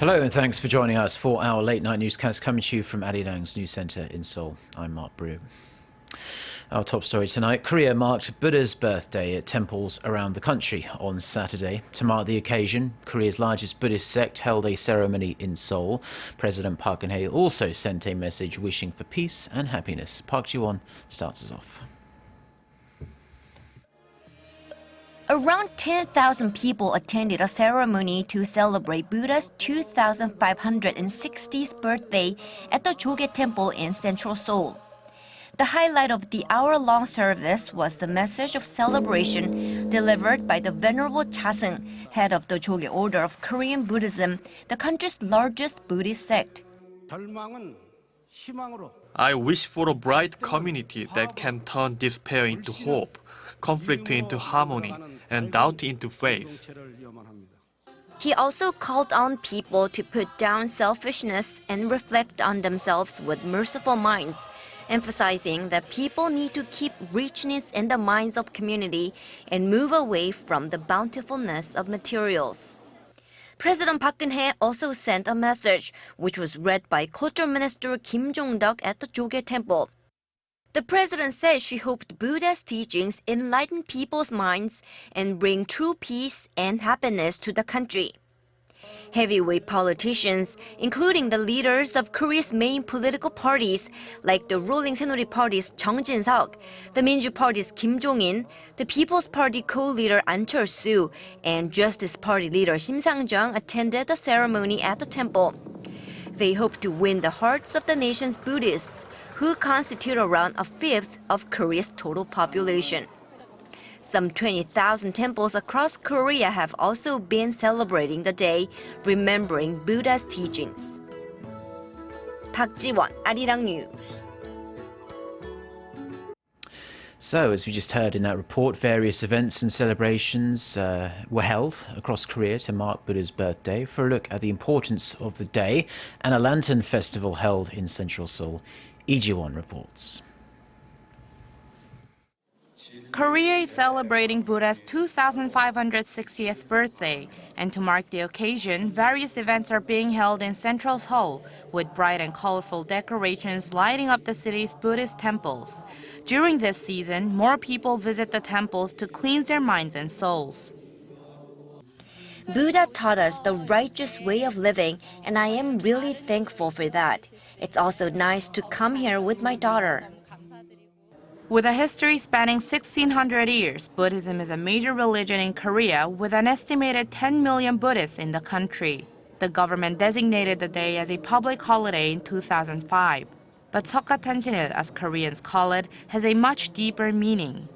Hello and thanks for joining us for our late night newscast coming to you from Arirang's news centre in Seoul. I'm Mark Brew. Our top story tonight, Korea marked Buddha's birthday at temples around the country on Saturday. To mark the occasion, Korea's largest Buddhist sect held a ceremony in Seoul. President Park Geun-hye also sent a message wishing for peace and happiness. Park Ji-won starts us off. Around 10,000 people attended a ceremony to celebrate Buddha's 2560th birthday at the Jogae Temple in central Seoul. The highlight of the hour-long service was the message of celebration delivered by the Venerable Chaseung, head of the Jogae Order of Korean Buddhism, the country's largest Buddhist sect. I wish for a bright community that can turn despair into hope, conflict into harmony, and doubt into faith. He also called on people to put down selfishness and reflect on themselves with merciful minds, emphasizing that people need to keep richness in the minds of community and move away from the bountifulness of materials. President Park Geun-hye also sent a message, which was read by Culture Minister Kim Jong-deok at the Jogae Temple. The president said she hoped Buddha's teachings enlighten people's minds and bring true peace and happiness to the country. Heavyweight politicians, including the leaders of Korea's main political parties, like the ruling Saenuri Party's Chung Jin-seok, the Minju Party's Kim Jong-in, the People's Party co-leader An Cheol-soo, and Justice Party leader Sim Sang-jung attended the ceremony at the temple. They hope to win the hearts of the nation's Buddhists, who constitute around a fifth of Korea's total population. Some 20,000 temples across Korea have also been celebrating the day, remembering Buddha's teachings. Park Ji-won, Arirang News. So, as we just heard in that report, various events and celebrations were held across Korea to mark Buddha's birthday. For a look at the importance of the day, and a lantern festival held in central Seoul, Lee Ji-won reports. Korea is celebrating Buddha's 2560th birthday, and to mark the occasion, various events are being held in central Seoul, with bright and colorful decorations lighting up the city's Buddhist temples. During this season, more people visit the temples to cleanse their minds and souls. Buddha taught us the righteous way of living, and I am really thankful for that. It's also nice to come here with my daughter. With a history spanning 1600 years, Buddhism is a major religion in Korea with an estimated 10 million Buddhists in the country. The government designated the day as a public holiday in 2005. But Seokgatansinil, as Koreans call it, has a much deeper meaning.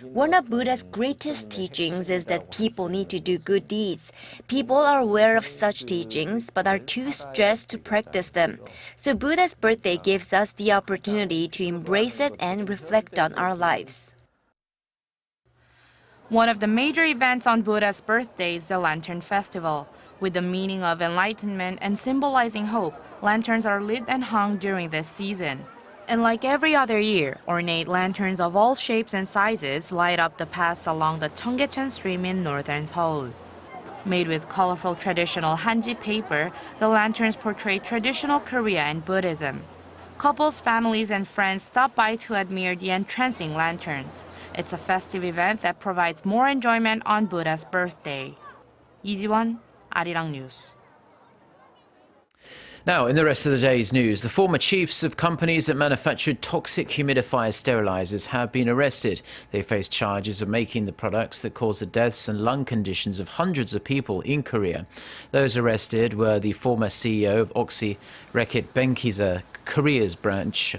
One of Buddha's greatest teachings is that people need to do good deeds. People are aware of such teachings but are too stressed to practice them. So Buddha's birthday gives us the opportunity to embrace it and reflect on our lives. One of the major events on Buddha's birthday is the Lantern Festival. With the meaning of enlightenment and symbolizing hope, lanterns are lit and hung during this season. And like every other year, ornate lanterns of all shapes and sizes light up the paths along the Cheonggyecheon stream in northern Seoul. Made with colorful traditional Hanji paper, the lanterns portray traditional Korea and Buddhism. Couples, families, and friends stop by to admire the entrancing lanterns. It's a festive event that provides more enjoyment on Buddha's birthday. Lee Ji-won, Arirang News. Now, in the rest of the day's news, the former chiefs of companies that manufactured toxic humidifier sterilizers have been arrested. They face charges of making the products that caused the deaths and lung conditions of hundreds of people in Korea. Those arrested were the former CEO of Oxy Reckitt Benckiser Korea's branch,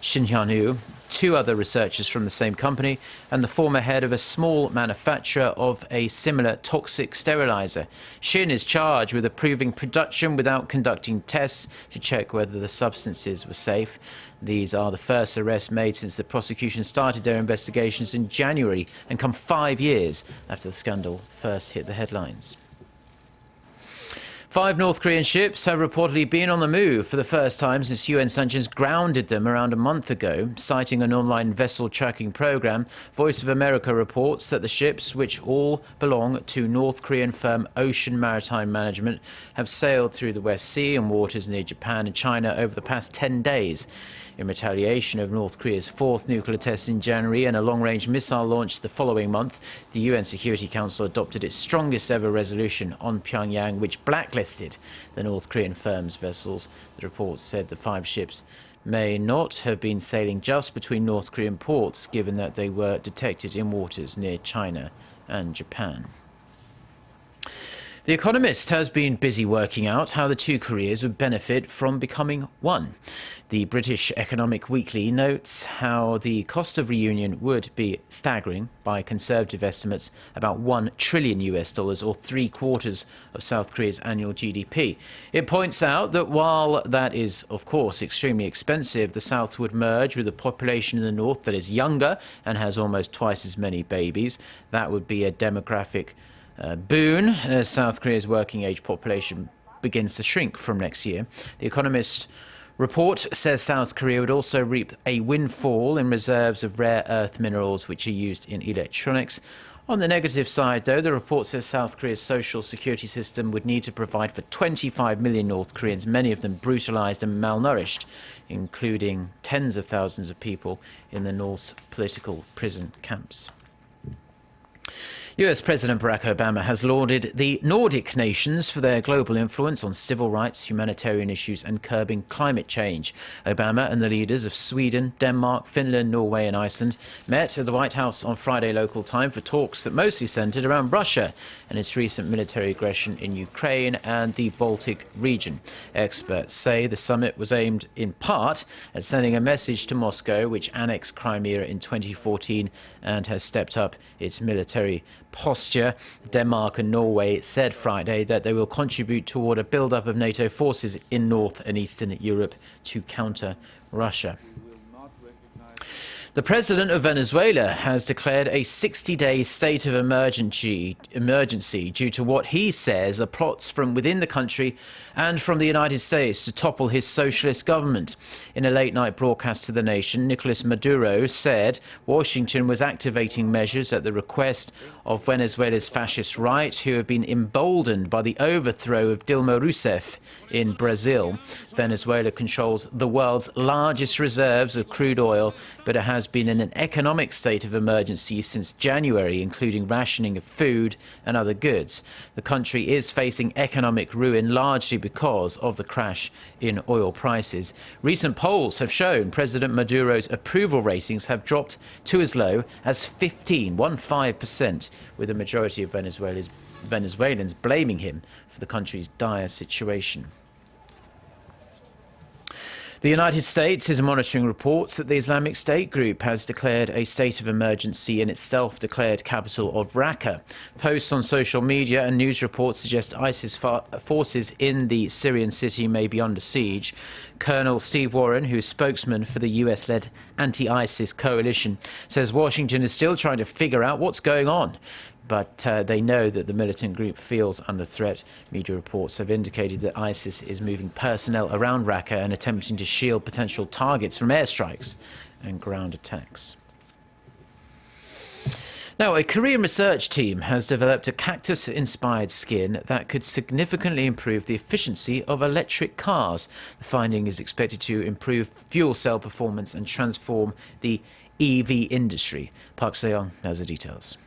Shin Hyun-woo, two other researchers from the same company, and the former head of a small manufacturer of a similar toxic sterilizer. Shin is charged with approving production without conducting tests to check whether the substances were safe. These are the first arrests made since the prosecution started their investigations in January and come 5 years after the scandal first hit the headlines. 5 North Korean ships have reportedly been on the move for the first time since UN sanctions grounded them around a month ago. Citing an online vessel tracking program, Voice of America reports that the ships, which all belong to North Korean firm Ocean Maritime Management, have sailed through the West Sea and waters near Japan and China over the past 10 days. In retaliation of North Korea's 4th nuclear test in January and a long-range missile launch the following month, the UN Security Council adopted its strongest ever resolution on Pyongyang, which blacklisted the North Korean firm's vessels. The report said the 5 ships may not have been sailing just between North Korean ports, given that they were detected in waters near China and Japan. The Economist has been busy working out how the two Koreas would benefit from becoming one. The British Economic Weekly notes how the cost of reunion would be staggering, by conservative estimates, about $1 trillion or 3/4 of South Korea's annual GDP. It points out that while that is, of course, extremely expensive, the South would merge with a population in the North that is younger and has almost twice as many babies. That would be a demographic boon as South Korea's working age population begins to shrink from next year. The Economist report says South Korea would also reap a windfall in reserves of rare earth minerals which are used in electronics. On the negative side, though, the report says South Korea's social security system would need to provide for 25 million North Koreans, many of them brutalized and malnourished, including tens of thousands of people in the North's political prison camps. US President Barack Obama has lauded the Nordic nations for their global influence on civil rights, humanitarian issues and curbing climate change. Obama and the leaders of Sweden, Denmark, Finland, Norway and Iceland met at the White House on Friday local time for talks that mostly centred around Russia and its recent military aggression in Ukraine and the Baltic region. Experts say the summit was aimed in part at sending a message to Moscow, which annexed Crimea in 2014 and has stepped up its military posture. Denmark and Norway said Friday that they will contribute toward a build-up of NATO forces in North and Eastern Europe to counter Russia. The president of Venezuela has declared a 60-day state of emergency due to what he says are plots from within the country and from the United States to topple his socialist government. In a late-night broadcast to the nation, Nicolas Maduro said Washington was activating measures at the request of Venezuela's fascist right, who have been emboldened by the overthrow of Dilma Rousseff in Brazil. Venezuela controls the world's largest reserves of crude oil, but it has been in an economic state of emergency since January, including rationing of food and other goods. The country is facing economic ruin largely because of the crash in oil prices. Recent polls have shown President Maduro's approval ratings have dropped to as low as 15%, with a majority of Venezuelans blaming him for the country's dire situation. The United States is monitoring reports that the Islamic State group has declared a state of emergency in its self-declared capital of Raqqa. Posts on social media and news reports suggest ISIS forces in the Syrian city may be under siege. Colonel Steve Warren, who is spokesman for the US-led anti-ISIS coalition, says Washington is still trying to figure out what's going on. But they know that the militant group feels under threat. Media reports have indicated that ISIS is moving personnel around Raqqa and attempting to shield potential targets from airstrikes and ground attacks. Now, a Korean research team has developed a cactus-inspired skin that could significantly improve the efficiency of electric cars. The finding is expected to improve fuel cell performance and transform the EV industry. Park Se-young has the details.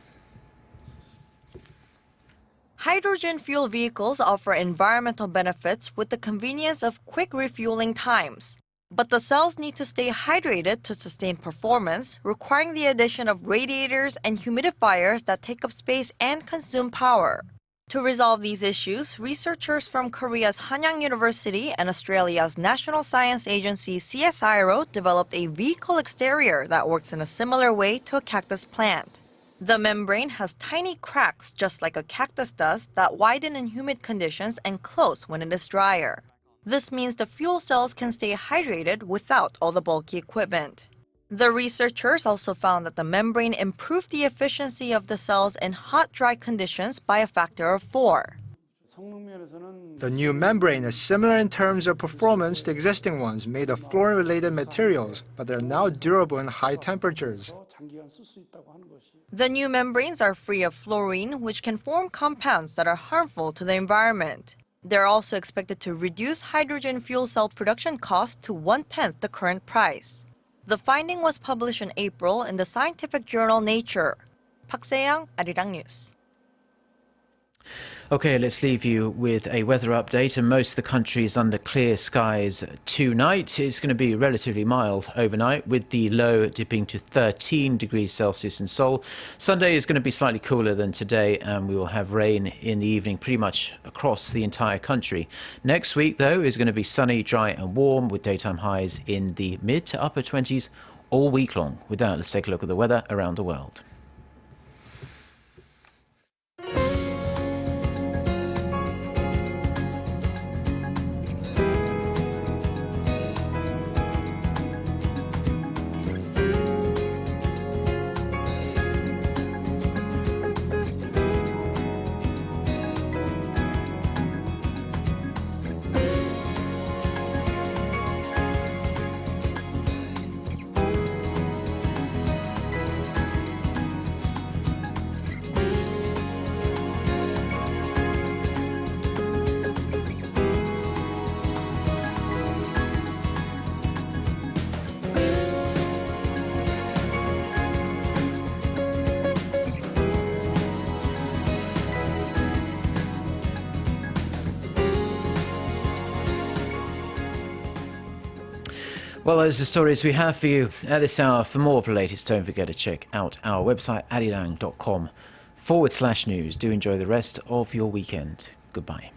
Hydrogen fuel vehicles offer environmental benefits with the convenience of quick refueling times. But the cells need to stay hydrated to sustain performance, requiring the addition of radiators and humidifiers that take up space and consume power. To resolve these issues, researchers from Korea's Hanyang University and Australia's National Science Agency CSIRO developed a vehicle exterior that works in a similar way to a cactus plant. The membrane has tiny cracks, just like a cactus does, that widen in humid conditions and close when it is drier. This means the fuel cells can stay hydrated without all the bulky equipment. The researchers also found that the membrane improved the efficiency of the cells in hot, dry conditions by a factor of 4. The new membrane is similar in terms of performance to existing ones made of fluorine-related materials, but they're now durable in high temperatures. The new membranes are free of fluorine, which can form compounds that are harmful to the environment. They're also expected to reduce hydrogen fuel cell production costs to 1/10 the current price. The finding was published in April in the scientific journal Nature. Park Se-young, Arirang News. Okay, let's leave you with a weather update. And most of the country is under clear skies tonight. It's going to be relatively mild overnight, with the low dipping to 13 degrees Celsius in Seoul. Sunday is going to be slightly cooler than today, and we will have rain in the evening pretty much across the entire country. Next week, though, is going to be sunny, dry and warm, with daytime highs in the mid to upper 20s all week long. With that, let's take a look at the weather around the world. Well, those are the stories we have for you at this hour. For more of the latest, don't forget to check out our website, arirang.com/news. Do enjoy the rest of your weekend. Goodbye.